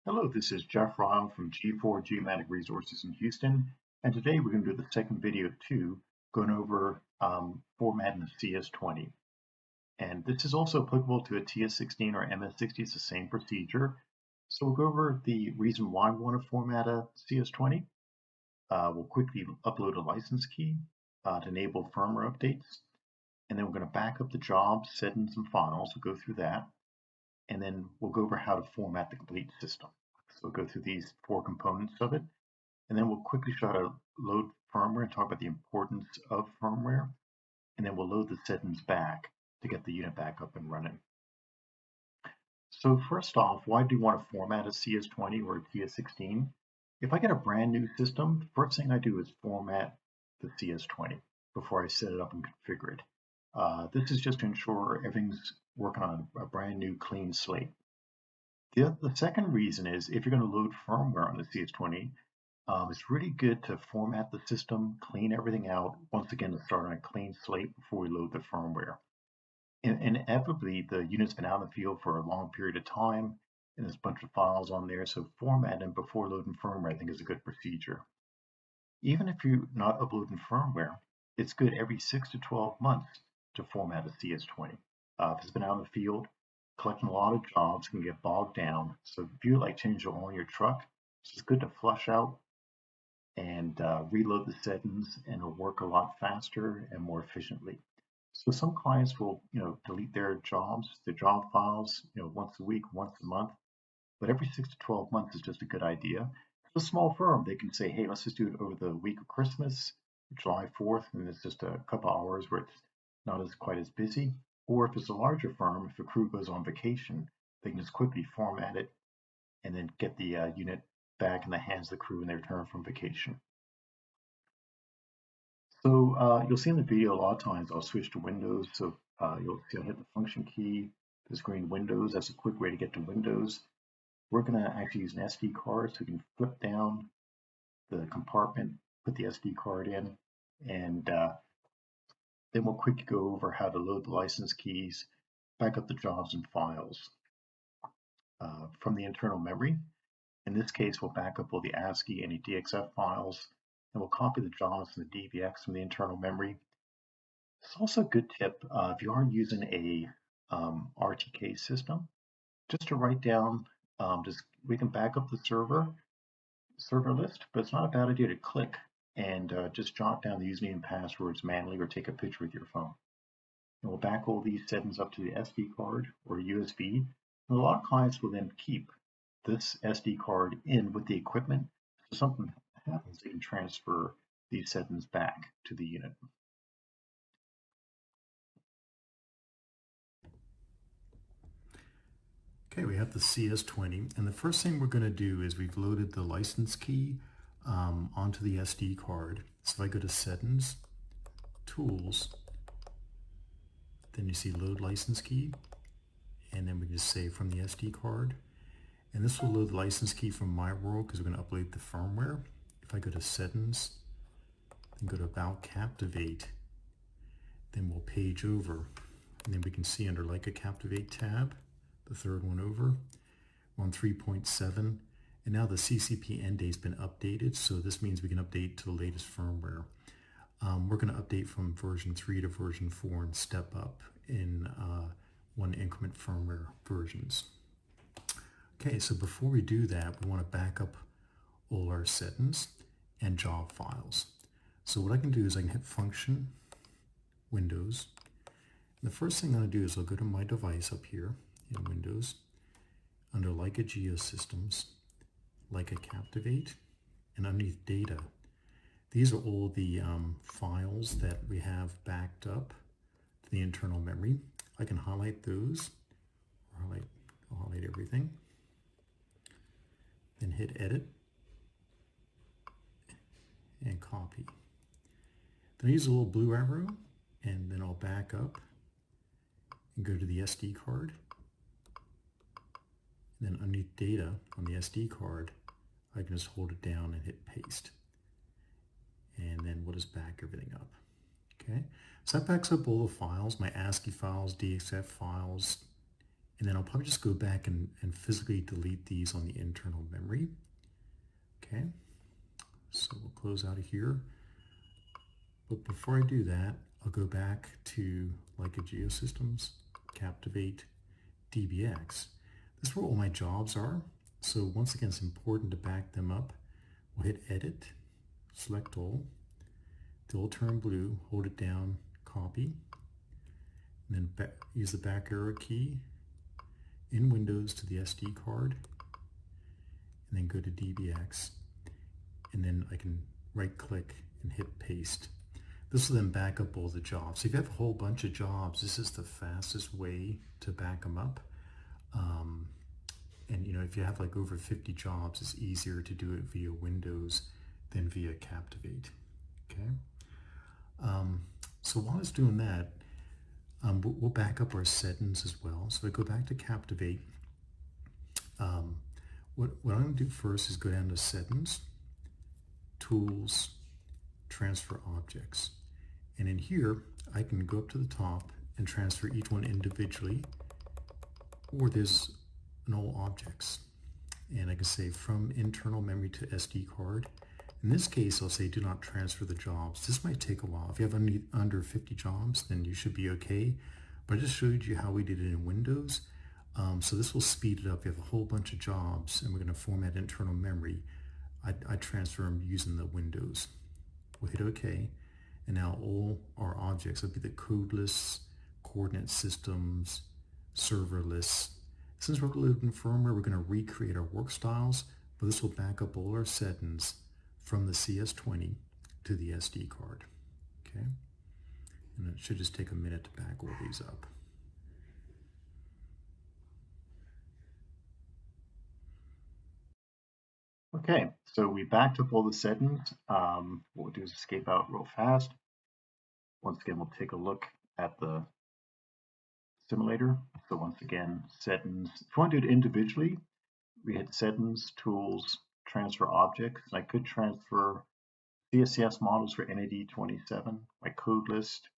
Hello, this is Jeff Ryle from G4 Geomatic Resources in Houston, and today we're going to do the second video of two, going over formatting the CS20. And this is also applicable to a TS16 or MS60, it's the same procedure. So we'll go over the reason why we want to format a CS20. We'll quickly upload a license key to enable firmware updates, and then we're going to back up the jobs, settings, and files. We'll go through that. And then we'll go over how to format the complete system. So we'll go through these four components of it, and then we'll quickly try to load firmware and talk about the importance of firmware, and then we'll load the settings back to get the unit back up and running. So first off, why do you want to format a CS20 or a TS16? If I get a brand new system, the first thing I do is format the CS20 before I set it up and configure it. This is just to ensure everything's working on a brand new clean slate. The second reason is if you're going to load firmware on the CS20, it's really good to format the system, clean everything out, once again to start on a clean slate before we load the firmware. Inevitably, the unit's been out in the field for a long period of time, and there's a bunch of files on there, so formatting before loading firmware I think is a good procedure. Even if you're not uploading firmware, it's good every 6 to 12 months to format a CS20. If it's been out in the field, collecting a lot of jobs can get bogged down. So if you like change the oil in your truck, it's just good to flush out and reload the settings, and it'll work a lot faster and more efficiently. So some clients will, delete their jobs, their job files, once a week, once a month. But every 6 to 12 months is just a good idea. It's a small firm. They can say, hey, let's just do it over the week of Christmas, July 4th, and it's just a couple hours where it's not quite as busy. Or if it's a larger firm, if a crew goes on vacation, they can just quickly format it and then get the unit back in the hands of the crew when they return from vacation. So you'll see in the video a lot of times I'll switch to Windows. So you'll see I'll hit the function key, this green Windows. That's a quick way to get to Windows. We're going to actually use an SD card, so we can flip down the compartment, put the SD card in, and then we'll quickly go over how to load the license keys, back up the jobs and files from the internal memory. In this case, we'll back up all the Ascii, any DXF files, and we'll copy the jobs and the DVX from the internal memory. It's also a good tip if you are using a RTK system, just to write down, we can back up the server list, but it's not a bad idea to click and just jot down the username and passwords manually or take a picture with your phone. And we'll back all these settings up to the SD card or USB. And a lot of clients will then keep this SD card in with the equipment. So something happens, they can transfer these settings back to the unit. Okay, we have the CS20, and the first thing we're going to do is we've loaded the license key onto the SD card. So if I go to Settings, Tools, then you see Load License Key, and then we just say from the SD card. And this will load the license key from my world because we're going to upload the firmware. If I go to Settings, then go to About Captivate, then we'll page over, and then we can see under Leica Captivate tab, the third one over. We're on 3.7, and now the CCP end date's been updated, so this means we can update to the latest firmware. We're going to update from version 3 to version 4 and step up in one increment firmware versions. Okay, so before we do that, we want to back up all our settings and job files. So what I can do is I can hit Function, Windows. And the first thing I'm going to do is I'll go to my device up here in Windows, under Leica Geosystems, Leica Captivate, and underneath Data. These are all the files that we have backed up to the internal memory. I can highlight those, or I'll highlight everything, then hit Edit, and copy. Then I use a little blue arrow, and then I'll back up and go to the SD card. And then underneath Data on the SD card, I can just hold it down and hit Paste. And then we'll just back everything up. Okay, so that backs up all the files, my Ascii files, DXF files, And then I'll probably just go back and physically delete these on the internal memory. Okay, so we'll close out of here. But before I do that, I'll go back to Leica Geosystems, Captivate, DBX. This is where all my jobs are. So once again, it's important to back them up. We'll hit Edit, select all, they'll turn blue, hold it down, copy, and then use the back arrow key in Windows to the SD card, and then go to DBX, and then I can right click and hit paste. This will then back up all the jobs. So if you have a whole bunch of jobs, this is the fastest way to back them up. And you know, if you have like over 50 jobs, it's easier to do it via Windows than via Captivate. Okay. So while it's doing that, we'll back up our settings as well. So if I go back to Captivate, what I'm going to do first is go down to Settings, Tools, Transfer Objects. And in here, I can go up to the top and transfer each one individually, or there's an all objects. And I can say from internal memory to SD card. In this case, I'll say do not transfer the jobs. This might take a while. If you have under 50 jobs, then you should be okay. But I just showed you how we did it in Windows. So this will speed it up. If you have a whole bunch of jobs and we're going to format internal memory, I transfer them using the Windows. We'll hit OK. And now all our objects will be the code lists, coordinate systems, server lists. Since we're loading firmware, we're going to recreate our Workstyles, but this will back up all our settings from the CS20 to the SD card. Okay, and it should just take a minute to back all these up. Okay, so we backed up all the settings. What we'll do is escape out real fast. Once again, we'll take a look at the simulator. So once again, settings. If you want to do it individually, we hit Settings, Tools, Transfer Objects. And I could transfer CSCS models for NAD27, my code list.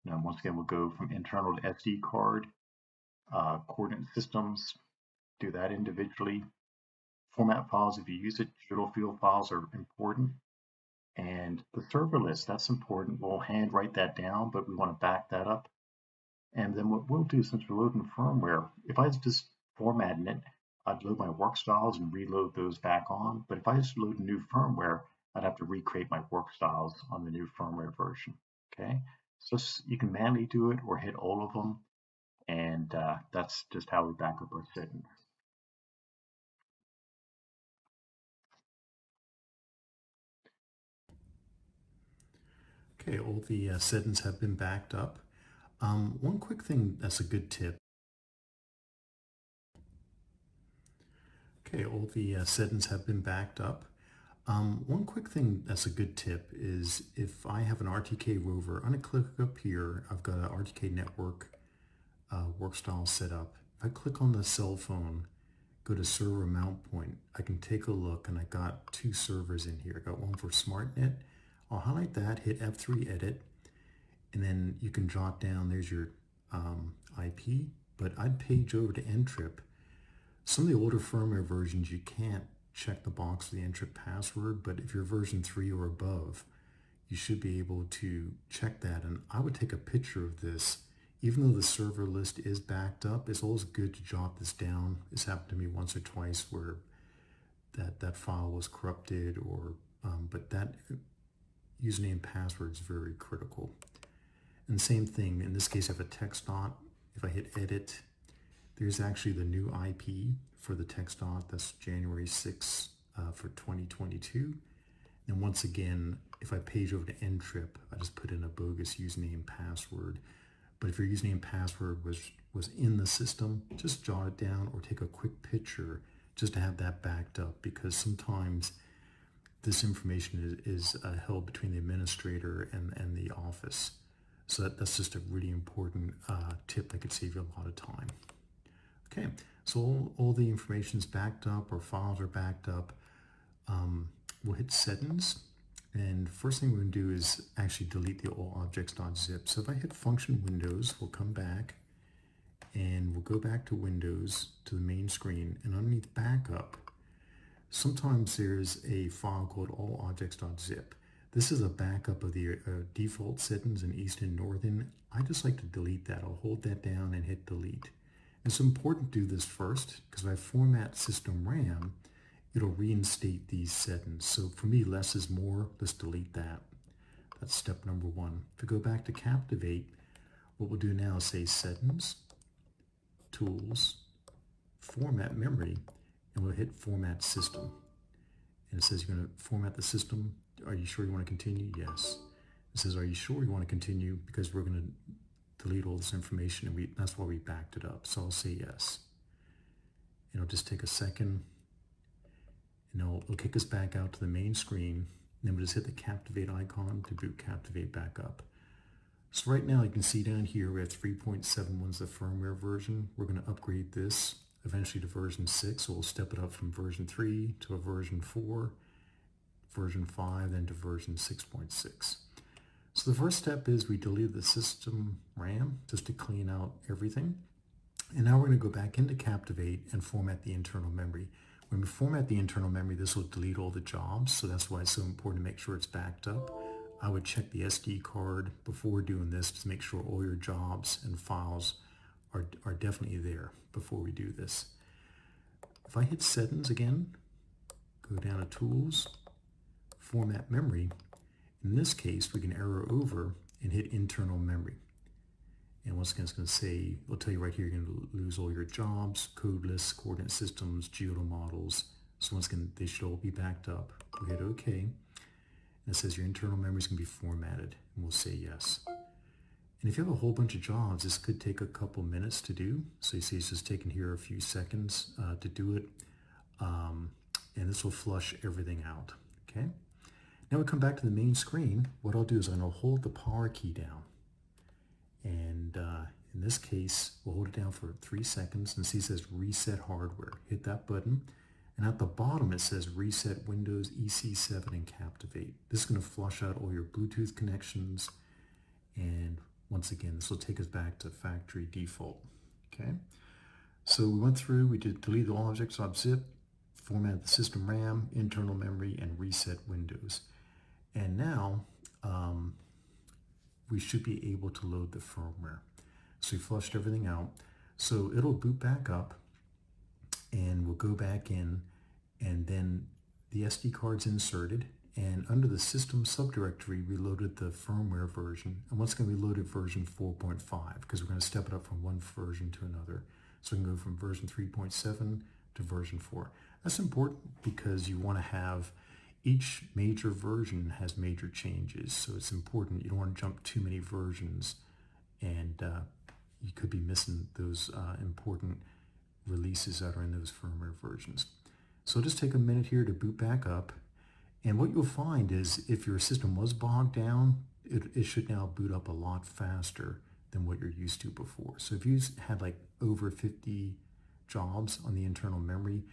Now, once again, we'll go from internal to SD card, coordinate systems, do that individually. Format files, if you use it, digital field files are important. And the server list, that's important. We'll hand write that down, but we want to back that up. And then what we'll do, since we're loading firmware, if I was just formatting it, I'd load my Workstyles and reload those back on. But if I just load new firmware, I'd have to recreate my Workstyles on the new firmware version. Okay, so you can manually do it or hit all of them, and that's just how we back up our settings. Okay, all the settings have been backed up. One quick thing that's a good tip. Okay, all the settings have been backed up. One quick thing that's a good tip is if I have an RTK rover, I'm going to click up here. I've got an RTK network Workstyle set up. If I click on the cell phone, go to server mount point, I can take a look and I got two servers in here. I got one for SmartNet. I'll highlight that, hit F3 edit, and then you can jot down, there's your IP, but I'd page over to Ntrip. Some of the older firmware versions, you can't check the box for the Ntrip password, but if you're version 3 or above, you should be able to check that. And I would take a picture of this. Even though the server list is backed up, it's always good to jot this down. It's happened to me once or twice where that file was corrupted, or but that username and password is very critical. And same thing, in this case I have a TXDOT. If I hit edit, there's actually the new IP for the TXDOT. That's January 6th for 2022. And once again, if I page over to Ntrip, I just put in a bogus username and password. But if your username and password was in the system, just jot it down or take a quick picture just to have that backed up, because sometimes this information is held between the administrator and the office. So that's just a really important tip that could save you a lot of time. Okay, so all the information is backed up, or files are backed up. We'll hit settings, and first thing we're going to do is actually delete the allojects.zip. So if I hit function Windows, we'll come back, and we'll go back to Windows, to the main screen, and underneath Backup, sometimes there's a file called allojects.zip. This is a backup of the default settings in East and Northern. I just like to delete that. I'll hold that down and hit delete. It's important to do this first because if I format system RAM, it'll reinstate these settings. So for me, less is more. Let's delete that. That's step number one. If we go back to Captivate, what we'll do now is say Settings, Tools, Format Memory, and we'll hit Format System. And it says you're going to format the system. Are you sure you want to continue? Yes. It says, are you sure you want to continue? Because we're going to delete all this information, and that's why we backed it up. So I'll say yes. And it'll just take a second, and it'll kick us back out to the main screen. And then we'll just hit the Captivate icon to boot Captivate back up. So right now you can see down here we have 3.71 is the firmware version. We're going to upgrade this eventually to version 6. So we'll step it up from version 3 to a version 4, version 5, then to version 6.6. So the first step is we deleted the system RAM just to clean out everything. And now we're going to go back into Captivate and format the internal memory. When we format the internal memory, this will delete all the jobs. So that's why it's so important to make sure it's backed up. I would check the SD card before doing this to make sure all your jobs and files are definitely there before we do this. If I hit Settings again, go down to Tools, Format Memory, in this case we can arrow over and hit Internal Memory. And once again it's going to say, it'll tell you right here you're going to lose all your jobs, code lists, coordinate systems, geodal models. So once again they should all be backed up. We'll hit OK. And it says your internal memory is going to be formatted, and we'll say yes. And if you have a whole bunch of jobs, this could take a couple minutes to do. So you see it's just taking here a few seconds to do it. And this will flush everything out, okay? Now we come back to the main screen. What I'll do is I'm going to hold the power key down. And in this case, we'll hold it down for 3 seconds, and see it says Reset Hardware. Hit that button. And at the bottom it says Reset Windows EC7 and Captivate. This is going to flush out all your Bluetooth connections, and once again this will take us back to factory default. Okay, so we went through, we did delete all objects.zip, format the system RAM, internal memory, and reset Windows. And now we should be able to load the firmware. So we flushed everything out. So it'll boot back up, and we'll go back in, and then the SD card's inserted, and under the system subdirectory we loaded the firmware version, and once again we loaded version 4.5 because we're going to step it up from one version to another. So we can go from version 3.7 to version 4. That's important because you want to have each major version has major changes, so it's important. You don't want to jump too many versions, and you could be missing those important releases that are in those firmware versions. So just take a minute here to boot back up, and what you'll find is if your system was bogged down, it should now boot up a lot faster than what you're used to before. So if you had like over 50 jobs on the internal memory,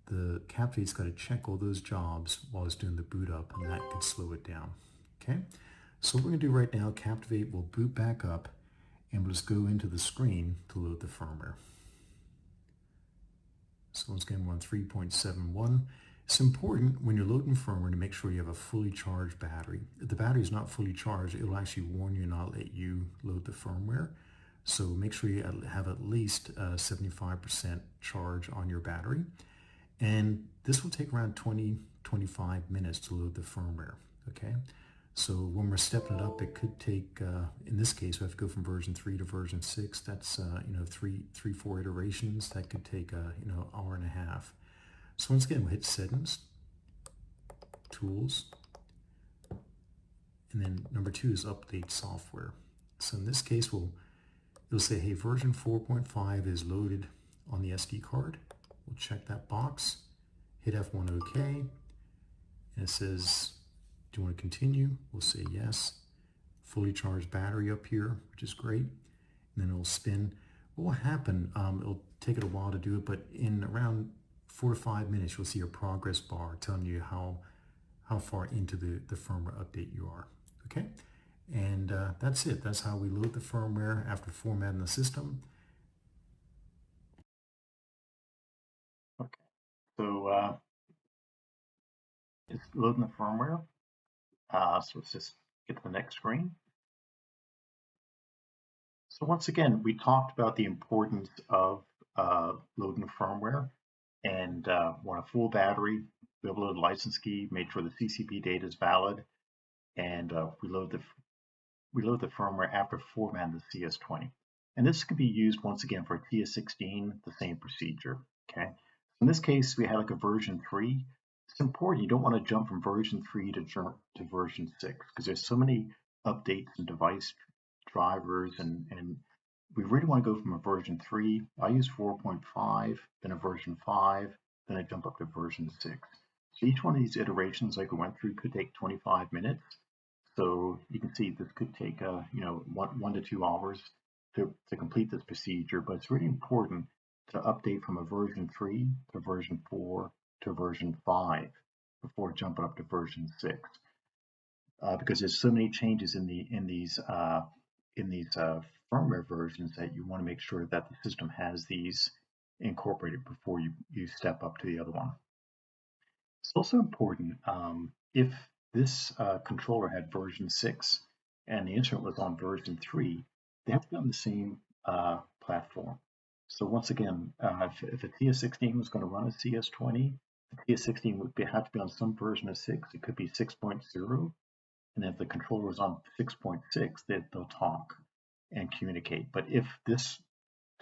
the Captivate's got to check all those jobs while it's doing the boot up, and that could slow it down. Okay, so what we're going to do right now, Captivate will boot back up, and we'll just go into the screen to load the firmware. So once again, we're on 3.71. It's important when you're loading firmware to make sure you have a fully charged battery. If the battery is not fully charged, it'll actually warn you and not let you load the firmware. So make sure you have at least 75% charge on your battery. And this will take around 20-25 minutes to load the firmware, okay? So when we're stepping it up, it could take, in this case, we have to go from version 3 to version 6. That's, four iterations. That could take, hour and a half. So once again, we'll hit Settings, Tools, and then number 2 is Update Software. So in this case, it'll say, hey, version 4.5 is loaded on the SD card. We'll check that box, hit F1 OK, and it says, do you want to continue? We'll say yes. Fully charged battery up here, which is great. And then it'll spin. What will happen, it'll take it a while to do it, but in around 4 to 5 minutes, you'll see a progress bar telling you how far into the firmware update you are. Okay? And that's it. That's how we load the firmware after formatting the system. Okay, so it's loading the firmware. So let's just get to the next screen. So once again, we talked about the importance of loading firmware and want a full battery, we upload a license key, make sure the CCP data is valid, and we load the firmware after formatting the CS20. And this can be used once again for TS16, the same procedure. Okay. In this case, we had like a version 3. It's important. You don't want to jump from version 3 to version 6 because there's so many updates and device drivers, and we really want to go from a version 3. I use 4.5, then a version 5, then I jump up to version 6. So each one of these iterations like we went through could take 25 minutes. So you can see this could take one to 2 hours to complete this procedure, but it's really important to update from a version 3 to version 4 to version 5 before jumping up to version 6, because there's so many changes in these firmware versions that you want to make sure that the system has these incorporated before you step up to the other one. It's also important if this controller had version 6 and the instrument was on version 3, they have to be on the same platform. So once again, if a TS16 was going to run a CS20, the TS16 would have to be on some version of 6. It could be 6.0. And if the controller is on 6.6, they'll talk and communicate. But if this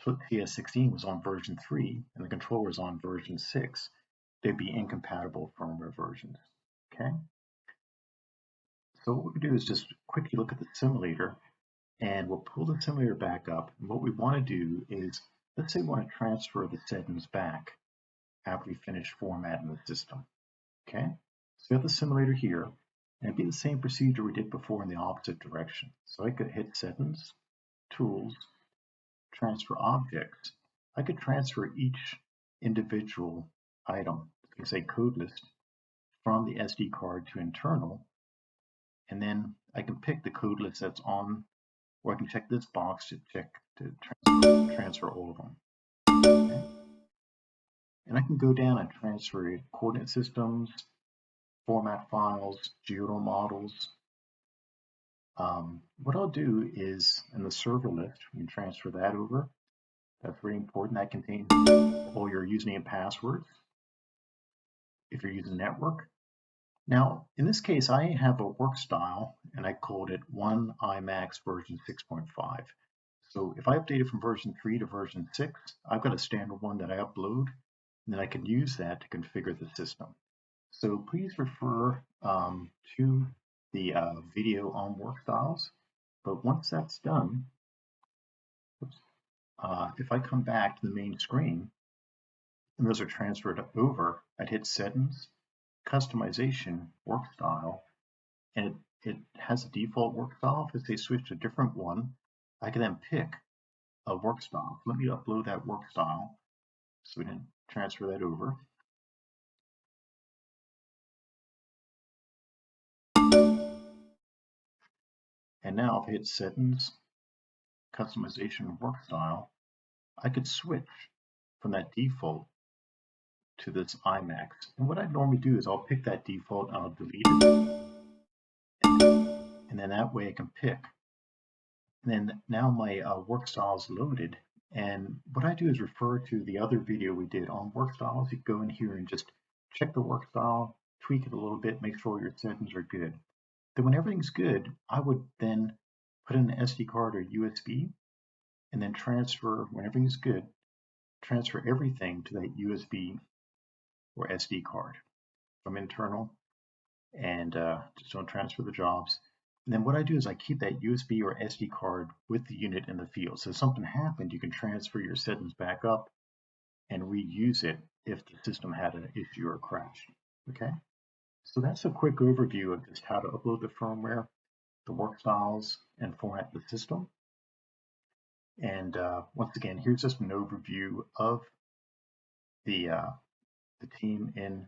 TS16 was on version 3 and the controller is on version 6, they'd be incompatible firmware versions. Okay. So what we do is just quickly look at the simulator, and we'll pull the simulator back up. And what we want to do is, let's say we want to transfer the settings back after we finish formatting the system. Okay. So we have the simulator here, and it'd be the same procedure we did before in the opposite direction. So I could hit Settings, Tools, Transfer Objects. I could transfer each individual item, say code list, from the SD card to internal, and then I can pick the code list that's on, or I can check this box to transfer all of them. Okay. And I can go down and transfer coordinate systems, format files, Geoidal models. What I'll do is in the server list, we can transfer that over. That's very important. That contains all your username and passwords if you're using network. Now, in this case, I have a work style and I called it 1 IMAX version 6.5. So if I update it from version 3 to version 6, I've got a standard one that I upload, and then I can use that to configure the system. So please refer to the video on Workstyles. But once that's done, if I come back to the main screen, and those are transferred over, I'd hit Settings, Customization, Work Style, and it has a default work style. If they switch to a different one, I can then pick a work style. Let me upload that work style so we can transfer that over. And now if I hit Settings, Customization, Work Style, I could switch from that default to this IMAX. And what I normally do is I'll pick that default and I'll delete it. And then that way I can pick. And then now my work style is loaded. And what I do is refer to the other video we did on work styles. You go in here and just check the work style, tweak it a little bit, make sure your settings are good. Then when everything's good, I would then put in an SD card or USB and then transfer, when everything's good, transfer everything to that USB or SD card from internal, and just don't transfer the jobs. And then what I do is I keep that USB or SD card with the unit in the field. So if something happened, you can transfer your settings back up and reuse it if the system had an issue or crash. Okay, so that's a quick overview of just how to upload the firmware, the work styles, and format the system. And once again, here's just an overview of the team in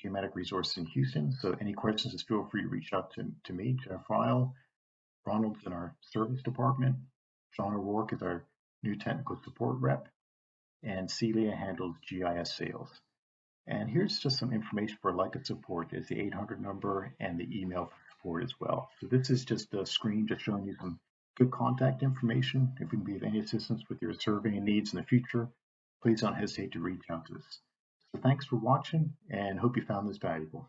Geomatic Resources in Houston. So any questions, just feel free to reach out to me, Jeff Ryle. Ronald's in our service department. Sean O'Rourke is our new technical support rep. And Celia handles GIS sales. And here's just some information for Leica support. There's the 800 number and the email for support as well. So this is just a screen just showing you some good contact information. If we can be of any assistance with your surveying needs in the future, please don't hesitate to reach out to us. So thanks for watching and hope you found this valuable.